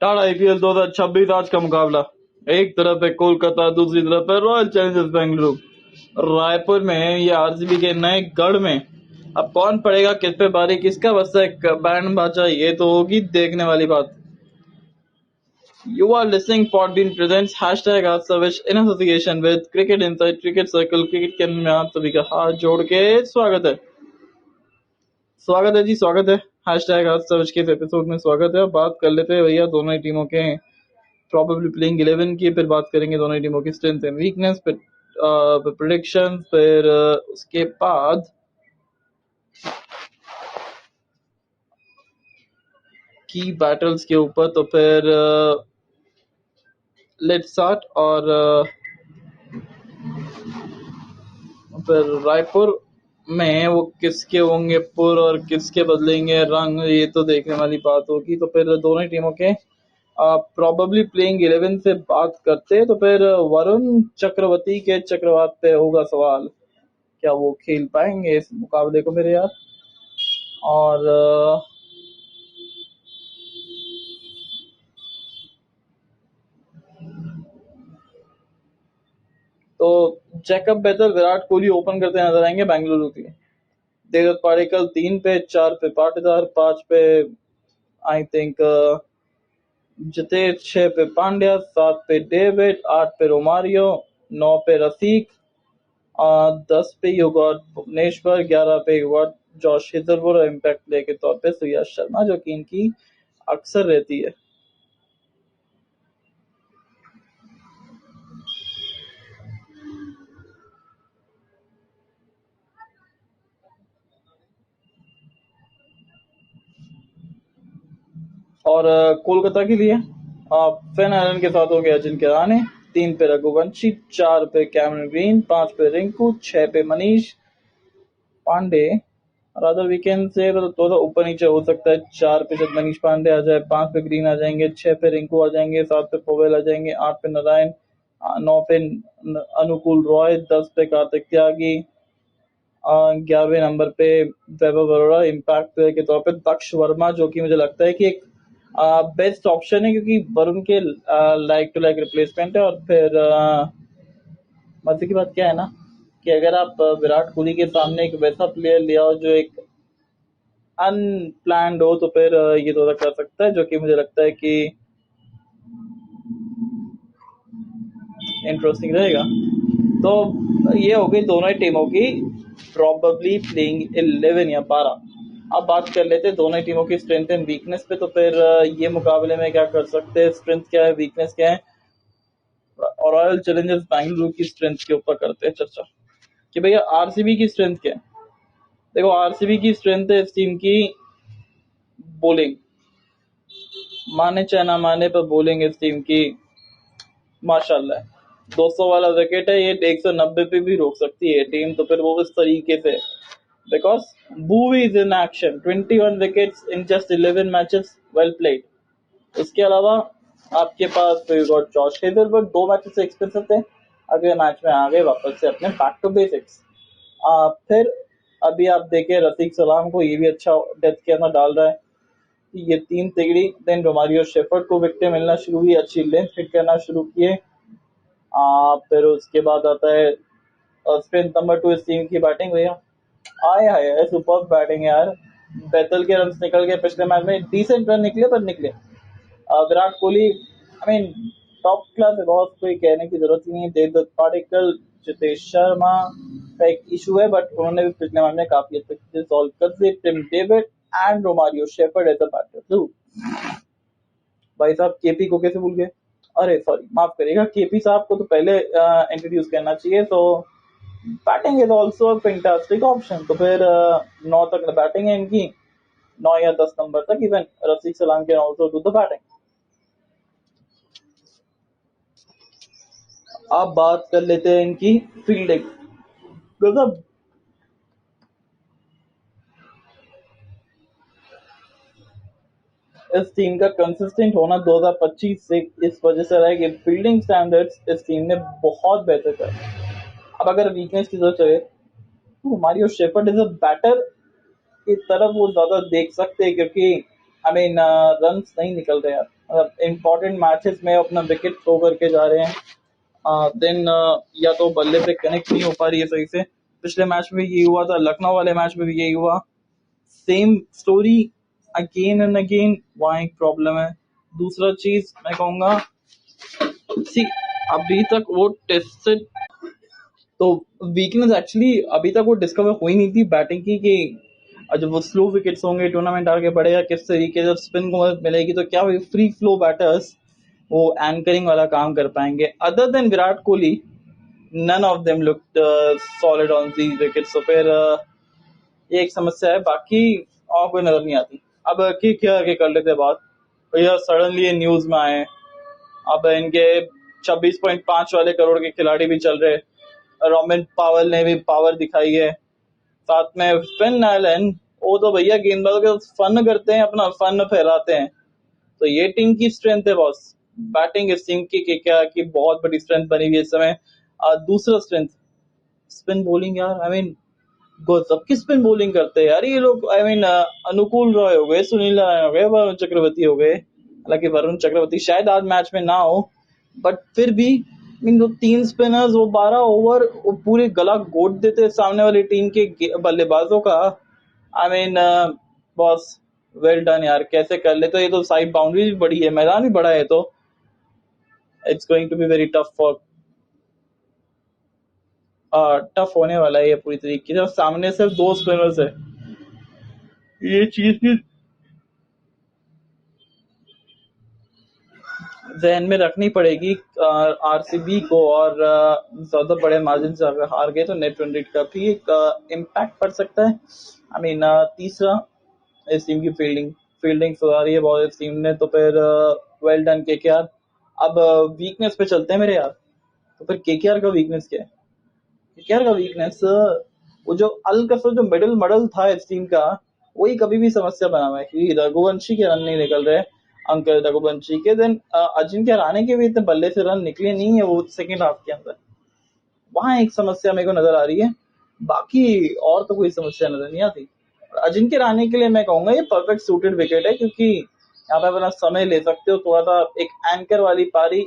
Tata IPL 2026 आज का मुकाबला। एक तरफ है कोलकाता, दूसरी तरफ है रॉयल चैलेंजर्स बेंगलुरु। रायपुर में ये आरसीबी के नए गढ़ में अब कौन पड़ेगा किस पे भारी, किसका बस्ता एक बैंड बाजा, ये तो होगी देखने वाली बात। You are listening Podbean presents hashtag Ask Savish in association with Cricket Insight Cricket Circle। Cricket के में आप सभी का हाथ जोड़ के स्वागत है जी, स्वागत है। हैशटैग आज सविच के एपिसोड में स्वागत है। बात कर लेते हैं भैया दोनों ही टीमों के प्रॉबेबली प्लेइंग 11 की, फिर बात करेंगे दोनों ही टीमों की स्ट्रेंथ एंड वीकनेस, फिर प्रेडिक्शन, फिर उसके बाद की बैटल्स के ऊपर। तो फिर लेट्स स्टार्ट। और फिर रायपुर में वो किसके होंगे पुर और किसके बदलेंगे रंग, ये तो देखने वाली बात होगी। तो फिर दोनों ही टीमों के प्रॉबेबली प्लेइंग 11 से बात करते। तो फिर वरुण चक्रवर्ती के चक्रवात पे होगा सवाल, क्या वो खेल पाएंगे इस मुकाबले को मेरे यार। और तो जैकब बेहतर विराट कोहली ओपन करते नजर आएंगे बेंगलुरु के लिए। देवदत्त पाड़ेकर 3 पे, 4 पे पाटीदार, 5 पे आई थिंक जितेश, 6 पे पांड्या, 7 पे डेविड, 8 पे रोमारियो, 9 पे रफीक, 10 पे युवा भुवनेश्वर, 11 पे युवा जॉश हिजलवुड और इम्पैक्ट प्ले के तौर पे सुयश शर्मा, जो कि इनकी अक्सर रहती है। और कोलकाता के लिए फिन एलन के साथ हो गया अजिंक्य रहाणे, 3 पे रघुवंशी, 4 पे कैमरन ग्रीन, 5 पे रिंकू, 6 पे मनीष पांडे। रादर वीकेंड से थोड़ा ऊपर नीचे हो सकता है। 4 पे जब मनीष पांडे आ जाए, 5 पे ग्रीन आ जाएंगे, 6 पे रिंकू आ जाएंगे, 7 पे पोवेल आ जाएंगे, 8 पे नारायण, 9 पे अनुकूल रॉय, 10 पे कार्तिक त्यागी, 11वें नंबर पे वैभव अरोड़ा इम्पैक्ट के तौर पे दक्ष वर्मा, जो कि मुझे लगता है कि एक बेस्ट ऑप्शन है क्योंकि वरुण के लाइक टू लाइक रिप्लेसमेंट है। और फिर मजे की बात क्या है ना कि अगर आप विराट कोहली के सामने एक वैसा प्लेयर ले आओ जो एक अनप्लान्ड हो, तो फिर ये तो कर सकता है, जो कि मुझे लगता है कि इंटरेस्टिंग रहेगा। तो ये हो गई दोनों ही टीमों की प्रॉबेबली प्लेइंग 11 या 12। अब बात कर लेते हैं दोनों ही टीमों की स्ट्रेंथ एंड वीकनेस पे। तो फिर ये मुकाबले में क्या कर सकते हैं, स्ट्रेंथ क्या है, वीकनेस क्या है, और रॉयल चैलेंजर्स बैंगलुरु की स्ट्रेंथ के ऊपर करते हैं चर्चा कि भैया आरसीबी की स्ट्रेंथ क्या है। देखो आरसीबी की स्ट्रेंथ है इस टीम की बॉलिंग, माने चाहे ना माने पर बॉलिंग इस टीम की माशाल्लाह 200 वाला विकेट है, ये 190 पे भी रोक सकती है टीम। तो फिर वो इस तरीके से, because Boovi is in action, 21 wickets in just 11 matches, well played. इसके अलावा आपके पास जॉश हेजलवुड 2 मैचेस से एक्सपेंसिव थे, अगले मैच में आ गए वापस से अपने बैक टू बेसिक्स। फिर अभी आप देखें रफीक सलाम को, ये भी अच्छा डेथ के अंदर डाल रहा है, ये 3 तिगड़ी। देन रोमारियो शेफर्ड को विकेट मिलना शुरू हुई, अच्छी लेंथ हिट करना शुरू किए। फिर उसके बाद आता है स्ट्रेंथ नंबर 2 इस टीम की बैटिंग भैया। आए हाय सुपर बैटिंग यार, बैतल के रन निकल गए पिछले मैच में, डिसेंट रन निकले पर निकले। Virat Kohli I mean top class है, बहुत कोई कहने की जरूरत ही नहीं है। देवदत्त पाडिक्कल, जितेश शर्मा का एक इशू है, बट उन्होंने भी पिछले मैच में काफी अच्छे से सॉल्व कर दिए। Tim David and Romario Shepherd as a batter. भाई साहब केपी को कैसे भूल गए, अरे सॉरी माफ करिएगा, केपी साहब को तो पहले इंट्रोड्यूस करना चाहिए। तो batting is also fantastic option. तो फिर 9 तक बैटिंग है इनकी, 9 या 10 नंबर तक। इवन रफीक सलाम can also do the batting. अब बात कर लेते हैं इनकी फील्डिंग। गजब, इस टीम का कंसिस्टेंट होना 2025 से इस वजह से रहा है कि फील्डिंग स्टैंडर्ड्स इस टीम ने बहुत बेहतर कर। अब अगर वीकनेस की जरूरत है तो Mario Shepherd is a batter की तरफ वो ज्यादा देख सकते हैं, क्योंकि आई मीन रन नहीं निकल रहे यार, मतलब इम्पोर्टेंट मैचेस में अपना विकेट थ्रो करके जा रहे हैं। देन या तो बल्ले पे कनेक्ट नहीं हो पा रही है सही से। पिछले मैच में ये हुआ था, लखनऊ वाले मैच में भी यही हुआ, same story again and again, वहाँ एक प्रॉब्लम है। दूसरा चीज मैं कहूंगा, सी अभी तक वो टेस्टेड, तो वीकनेस एक्चुअली अभी तक वो डिस्कवर हुई नहीं थी बैटिंग की, कि जब वो स्लो विकेट्स होंगे, टूर्नामेंट आगे बढ़ेगा किस तरीके से, स्पिन को मदद मिलेगी, तो क्या फ्री फ्लो बैटर्स वो एंकरिंग वाला काम कर पाएंगे। Other than Virat Kohli, none of them looked solid on these wickets. तो फिर ये एक समस्या है, बाकी और कोई नजर नहीं आती। अब क्या आगे कर लेते बात, भैया सडनली ये न्यूज में आए, अब इनके 26.5 वाले करोड़ के खिलाड़ी भी चल रहे, रोमिन पावल ने भी पावर दिखाई है, साथ में फिन एलन, वो तो भैया गेंदबाजों के फन करते हैं, अपना फन फैलाते हैं। तो ये टीम की स्ट्रेंथ है बॉस, बैटिंग इस टीम की क्या की बहुत बड़ी स्ट्रेंथ बनी हुई है इस समय। दूसरा स्ट्रेंथ स्पिन बॉलिंग यार, आई मीन सबकी स्पिन बॉलिंग करते हैं यार ये लोग। आई मीन अनुकूल रॉय हो गए, सुनील नारायण हो गए, वरुण चक्रवर्ती हो गए, हालांकि वरुण चक्रवर्ती शायद आज मैच में ना हो, बट फिर भी इन दो तीन स्पिनर्स वो 12 ओवर वो पूरे गला घोट देते सामने वाली टीम के बल्लेबाजों का। I mean boss well done यार, कैसे कर ले। तो ये तो साइड बाउंड्री भी बड़ी है, मैदान भी बड़ा है, तो it's going to be very tough होने वाला है ये पूरी तरीके से। सामने सिर्फ दो स्पिनर्स है, ये चीज भी जहन में रखनी पड़ेगी आरसीबी को, और ज्यादा बड़े मार्जिन से अगर हार गए तो नेट रन रेट का भी एक इम्पैक्ट पड़ सकता है। आई मीन तीसरा इस टीम की फील्डिंग सुधारी है बहुत इस टीम ने, तो फिर वेल डन केकेआर। अब वीकनेस पे चलते हैं मेरे यार, तो फिर केकेआर का वीकनेस क्या है? केकेआर का वीकनेस वो जो अलकसर जो मिडिल मॉडल था इस टीम का, वही कभी भी समस्या बना हुआ है, क्योंकि रघुवंशी के रन नहीं निकल रहे, अंकल रघुवंशी के। देन अजिंक्य रहाणे के भी इतने बल्ले से रन निकले नहीं है वो सेकेंड हाफ के अंदर, वहां एक समस्या मेरे को नजर आ रही है, बाकी और तो कोई समस्या नजर नहीं आती। अजिंक्य रहाणे के लिए मैं कहूंगा ये परफेक्ट सूटेड विकेट है, क्योंकि यहाँ पे अपना समय ले सकते हो, थोड़ा सा एक एंकर वाली पारी,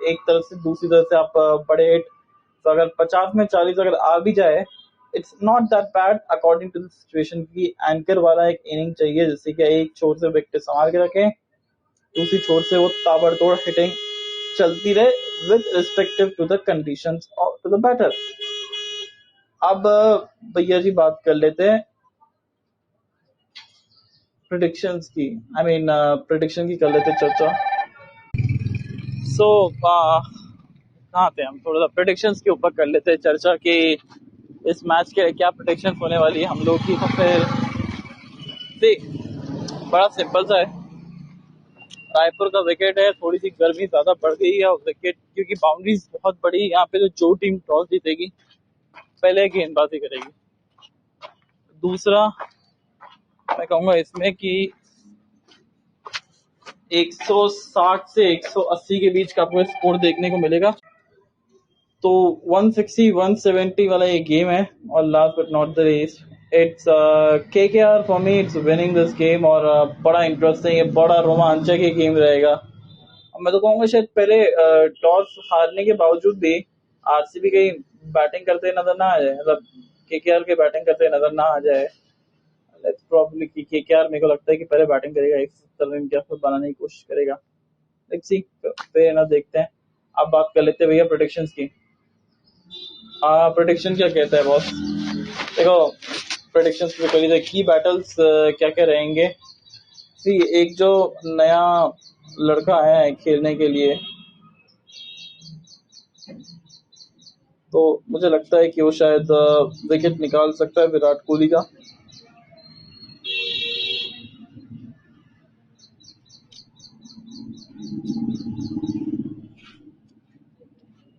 एक तरफ से दूसरी तरफ से आप बड़े हिट, तो अगर 50 में 40 अगर आ भी जाए, it's not that bad according to the situation की। एंकर वाला एक इनिंग चाहिए जिससे कि एक छोर से विकेट संभाल के रखे, दूसरी छोर से वो ताबड़तोड़ हिटिंग चलती रहे with respective to the conditions और टू द बैटर। अब भैया जी बात कर लेते हैं प्रेडिक्शंस की, आई मीन प्रेडिक्शन की कर लेते चर्चा। सो कहाँ थे हम, थोड़ा सा प्रेडिक्शंस के ऊपर कर लेते हैं चर्चा कि इस मैच के क्या प्रेडिक्शन होने वाली है हम लोग की। तो फिर देख, बड़ा सिंपल सा है, रायपुर का विकेट है, थोड़ी सी गर्मी ज्यादा बढ़ गई है, और विकेट क्योंकि बाउंड्रीज बहुत बड़ी, यहाँ पे तो जो टीम टॉस जीतेगी पहले गेंदबाजी करेगी। दूसरा मैं कहूंगा इसमें कि 160 से 180 के बीच का आपको स्कोर देखने को मिलेगा, तो 160 170 वाला ये गेम है। और last but not the least, it's KKR for me, it's winning this game, और बड़ा इंटरेस्टिंग है, बड़ा रोमांचक ये गेम रहेगा। मैं तो कहूंगा शायद पहले टॉस हारने के बावजूद भी आरसीबी कहीं बैटिंग करते नजर ना आ जाए, मतलब केकेआर के बैटिंग करते नजर ना आ जाए। लेट्स प्रॉब्ली कि केकेआर मेरे को लगता है कि पहले बैटिंग करेगा, 170 रन के आसपास बनाने की कोशिश करेगा। लेट्स सी, फिर ना देखते हैं। अब बात कर लेते हैं भैया प्रेडिक्शंस की। प्रेडिक्शन क्या कहता है बॉस? देखो प्रेडिक्शंस पे कर लीजिए, की बैटल्स क्या क्या रहेंगे। सी एक जो नया लड़का आया है खेलने के लिए, तो मुझे लगता है कि वो शायद विकेट निकाल सकता है विराट कोहली का।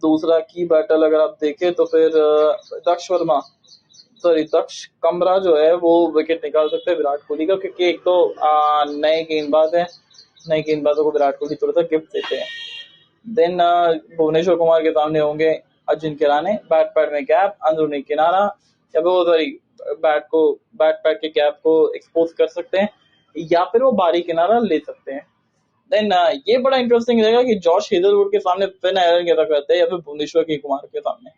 दूसरा की बैटल अगर आप देखें तो फिर दक्ष कमरा जो है वो विकेट निकाल सकते हैं विराट कोहली का, क्योंकि एक तो नए गेंदबाज है, नए गेंदबाजों को विराट कोहली थोड़ा सा गिफ्ट देते हैं। देन भुवनेश्वर कुमार के सामने होंगे अजिंक्य रहाणे, बैट पैड में गैप, अंदरूनी किनारा, या वो सॉरी बैट पैड के गैप को एक्सपोज कर सकते हैं। या फिर वो बारी किनारा ले सकते हैं। देन ये बड़ा इंटरेस्टिंग रहेगा कि जॉश हेजलवुड के सामने फिन एलन कैसा करते हैं या फिर भुवनेश्वर के कुमार के सामने।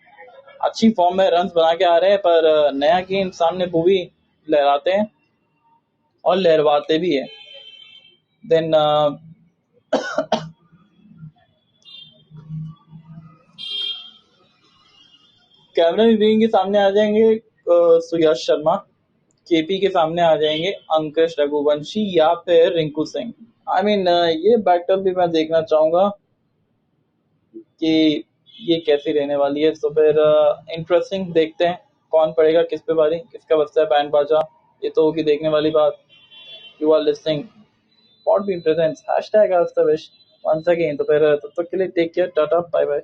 अच्छी फॉर्म में रन बना के आ रहे हैं, पर नया गेम सामने भुवी लहराते हैं और लहरवाते भी है। देन कैमरन ग्रीन के सामने आ जाएंगे सुयश शर्मा, केपी के सामने आ जाएंगे अंकुश रघुवंशी या फिर रिंकू सिंह। आई मीन ये बैटअप भी मैं देखना चाहूंगा कि ये कैसी रहने वाली है। तो फिर इंटरेस्टिंग, देखते हैं कौन पड़ेगा किस पे बारी, किसका बजता है बैंड बाजा, ये तो होगी देखने वाली बात। यू आर लिस्टिंग पॉट भी इंटरेस्टिंग हैशटैग आज द विश वंस अगेन। तो फिर तब तक के लिए take care, tata bye bye.